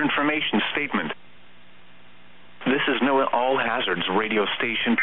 Information statement. This is NOAA All Hazards radio station.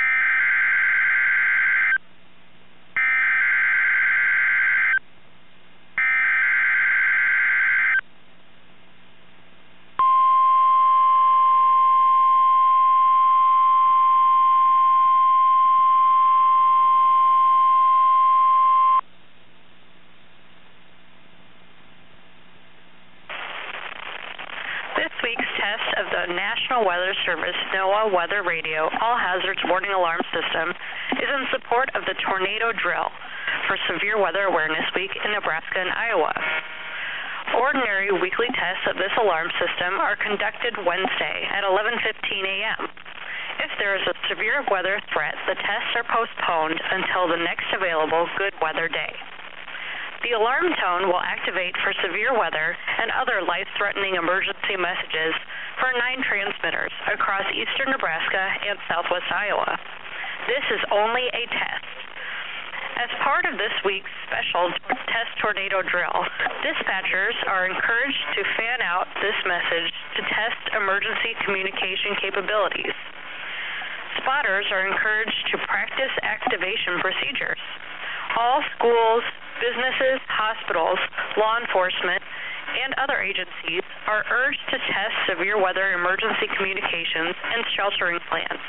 This week's test of the National Weather Service NOAA Weather Radio All Hazards Warning Alarm System is in support of the tornado drill for Severe Weather Awareness Week in Nebraska and Iowa. Ordinary weekly tests of this alarm system are conducted Wednesday at 11:15 a.m. If there is a severe weather threat, the tests are postponed until the next available good weather day. The alarm tone will activate for severe weather and other life-threatening emergency messages for 9 transmitters across eastern Nebraska and southwest Iowa. This is only a test. As part of this week's special test tornado drill, dispatchers are encouraged to fan out this message to test emergency communication capabilities. Spotters are encouraged to practice activation procedures. All schools, businesses, hospitals, law enforcement, and other agencies are urged to test severe weather emergency communications and sheltering plans.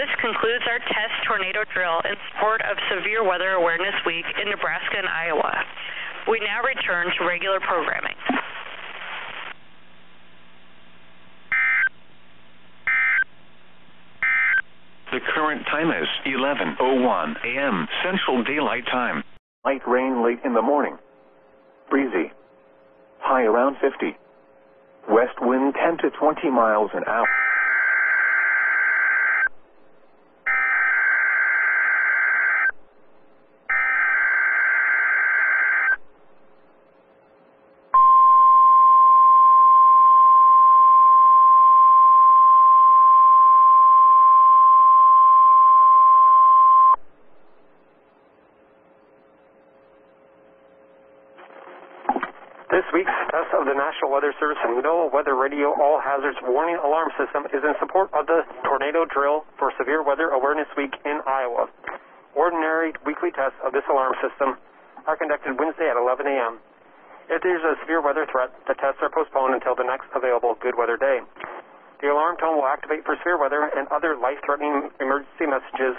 This concludes our test tornado drill in support of Severe Weather Awareness Week in Nebraska and Iowa. We now return to regular programming. The current time is 11:01 a.m. Central Daylight Time. Light rain late in the morning. Breezy. High around 50. West wind 10 to 20 miles an hour. This week's test of the National Weather Service and NOAA Weather Radio All Hazards Warning Alarm System is in support of the tornado drill for Severe Weather Awareness Week in Iowa. Ordinary weekly tests of this alarm system are conducted Wednesday at 11 a.m. If there's a severe weather threat, the tests are postponed until the next available good weather day. The alarm tone will activate for severe weather and other life-threatening emergency messages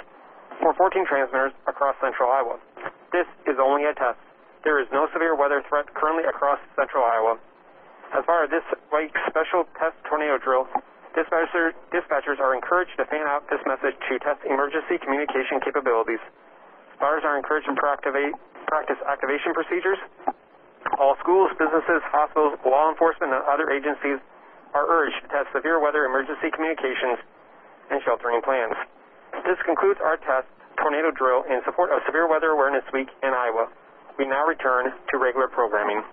for 14 transmitters across central Iowa. This is only a test. There is no severe weather threat currently across central Iowa. As part of this week's special test tornado drill, dispatchers are encouraged to fan out this message to test emergency communication capabilities. Spotters are encouraged to practice activation procedures. All schools, businesses, hospitals, law enforcement, and other agencies are urged to test severe weather emergency communications and sheltering plans. This concludes our test tornado drill in support of Severe Weather Awareness Week in Iowa. We now return to regular programming.